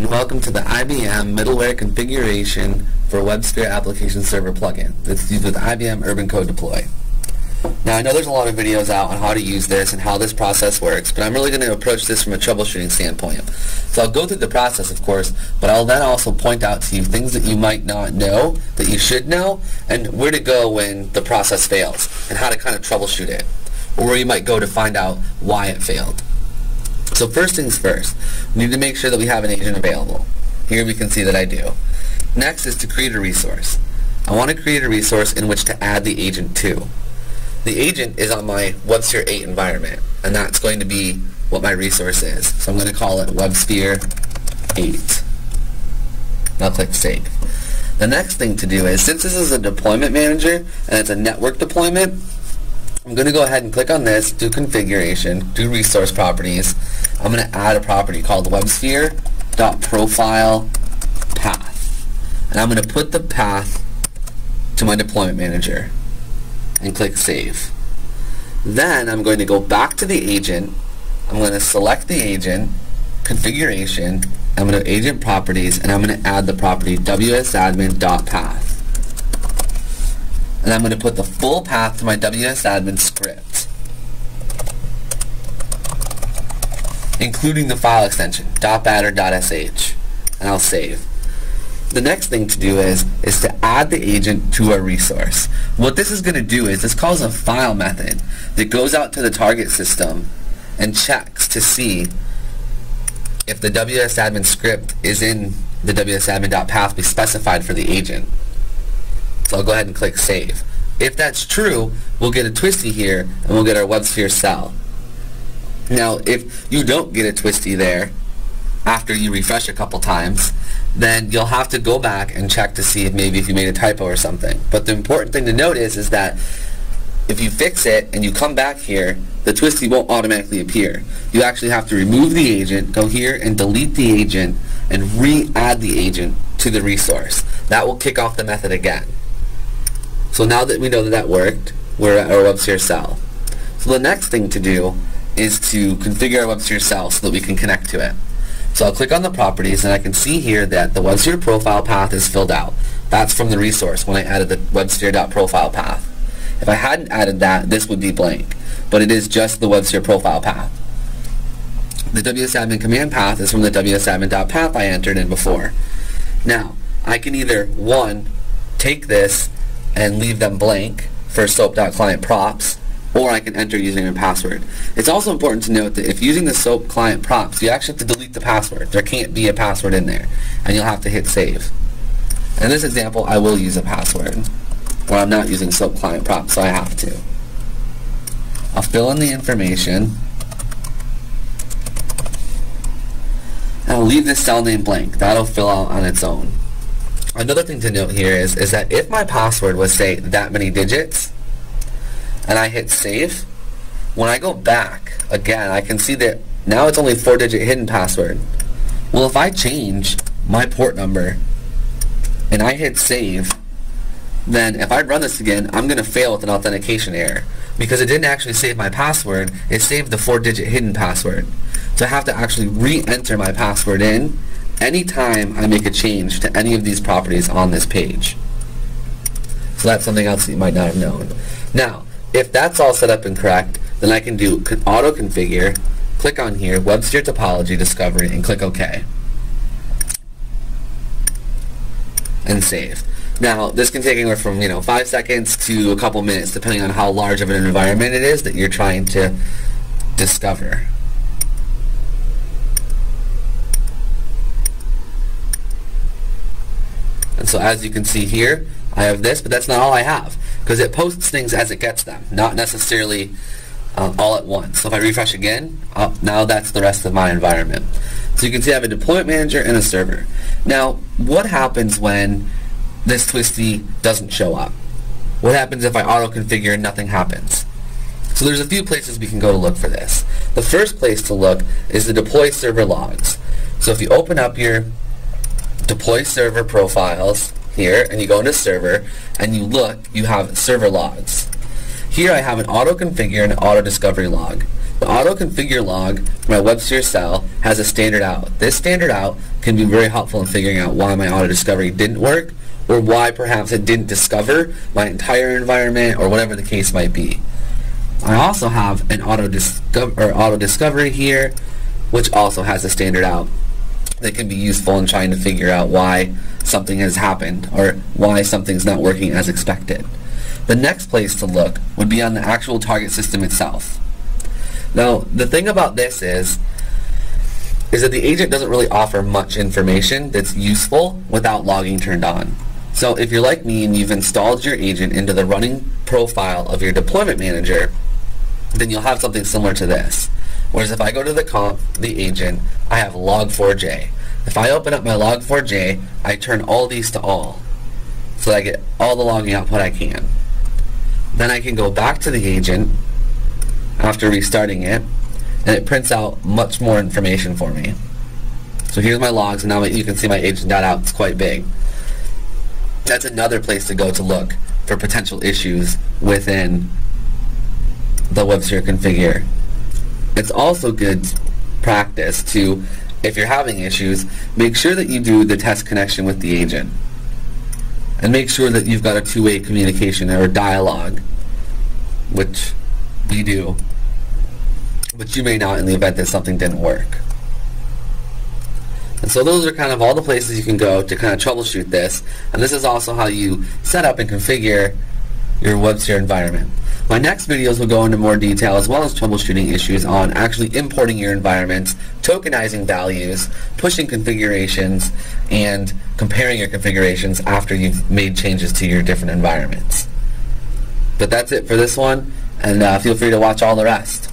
and welcome to the IBM Middleware Configuration for WebSphere Application Server plugin that's used with IBM UrbanCode Deploy. Now I know there's a lot of videos out on how to use this and how this process works, but I'm really going to approach this from a troubleshooting standpoint. So I'll go through the process, of course, but I'll then also point out to you things that you might not know, that you should know, and where to go when the process fails, and how to kind of troubleshoot it, or where you might go to find out why it failed. So first things first, we need to make sure that we have an agent available. Here we can see that I do. Next is to create a resource. I want to create a resource in which to add the agent to. The agent is on my WebSphere 8 environment, and that's going to be what my resource is. So I'm going to call it WebSphere 8. I'll click Save. The next thing to do is, since this is a deployment manager and it's a network deployment, I'm going to go ahead and click on this, do configuration, do resource properties. I'm going to add a property called WebSphere.ProfilePath. And I'm going to put the path to my deployment manager and click Save. Then I'm going to go back to the agent. I'm going to select the agent, configuration, I'm going to agent properties, and I'm going to add the property wsadmin.path. And I'm going to put the full path to my wsadmin script, including the file extension, .bat or .sh, and I'll save. The next thing to do is to add the agent to a resource. What this is going to do is this calls a file method that goes out to the target system and checks to see if the wsadmin script is in the wsadmin.path we specified for the agent. So I'll go ahead and click Save. If that's true, we'll get a twisty here and we'll get our WebSphere cell. Now if you don't get a twisty there after you refresh a couple times, then you'll have to go back and check to see if maybe if you made a typo or something. But the important thing to note is that if you fix it and you come back here, the twisty won't automatically appear. You actually have to remove the agent, go here and delete the agent, and re-add the agent to the resource. That will kick off the method again. So now that we know that that worked, we're at our WebSphere cell. So the next thing to do is to configure our WebSphere cell so that we can connect to it. So I'll click on the properties and I can see here that the WebSphere profile path is filled out. That's from the resource when I added the WebSphere.profile path. If I hadn't added that, this would be blank, but it is just the WebSphere profile path. The wsadmin command path is from the wsadmin.path I entered in before. Now, I can either, one, take this and leave them blank for soap.client props, or I can enter username and password. It's also important to note that if using the SOAP client props, you actually have to delete the password. There can't be a password in there, and you'll have to hit save. In this example, I will use a password, or I'm not using SOAP client props, so I have to. I'll fill in the information, and I'll leave this cell name blank. That'll fill out on its own. Another thing to note here is that if my password was, say, that many digits, and I hit save, when I go back again, I can see that now it's only 4-digit hidden password. Well, if I change my port number and I hit save, then if I run this again, I'm going to fail with an authentication error because it didn't actually save my password, it saved the 4-digit hidden password. So I have to actually re-enter my password in anytime I make a change to any of these properties on this page. So that's something else that you might not have known. Now, if that's all set up and correct, then I can do auto configure, click on here, WebSphere topology discovery, and click OK. And save. Now, this can take anywhere from 5 seconds to a couple minutes, depending on how large of an environment it is that you're trying to discover. And so as you can see here, I have this, but that's not all I have, because it posts things as it gets them, not necessarily all at once. So if I refresh again, now that's the rest of my environment. So you can see I have a deployment manager and a server. Now, what happens when this twisty doesn't show up? What happens if I auto-configure and nothing happens? So there's a few places we can go to look for this. The first place to look is the deploy server logs. So if you open up your deploy server profiles here and you go into server and you look, you have server logs. Here I have an auto configure and an auto discovery log. The auto configure log for my WebSphere cell has a standard out. This standard out can be very helpful in figuring out why my auto discovery didn't work, or why perhaps it didn't discover my entire environment, or whatever the case might be. I also have an auto discovery here, which also has a standard out that can be useful in trying to figure out why something has happened, or why something's not working as expected. The next place to look would be on the actual target system itself. Now, the thing about this is that the agent doesn't really offer much information that's useful without logging turned on. So if you're like me and you've installed your agent into the running profile of your deployment manager, then you'll have something similar to this. Whereas if I go to the agent, I have log4j. If I open up my log4j, I turn all these to all, so that I get all the logging output I can. Then I can go back to the agent after restarting it, and it prints out much more information for me. So here's my logs, and now you can see my agent.out is quite big. That's another place to go to look for potential issues within the WebSphere configure. It's also good practice to, if you're having issues, make sure that you do the test connection with the agent. And make sure that you've got a two-way communication or dialogue, which we do, but you may not in the event that something didn't work. And so those are kind of all the places you can go to kind of troubleshoot this, and this is also how you set up and configure your WebSphere environment. My next videos will go into more detail, as well as troubleshooting issues on actually importing your environments, tokenizing values, pushing configurations, and comparing your configurations after you've made changes to your different environments. But that's it for this one, and feel free to watch all the rest.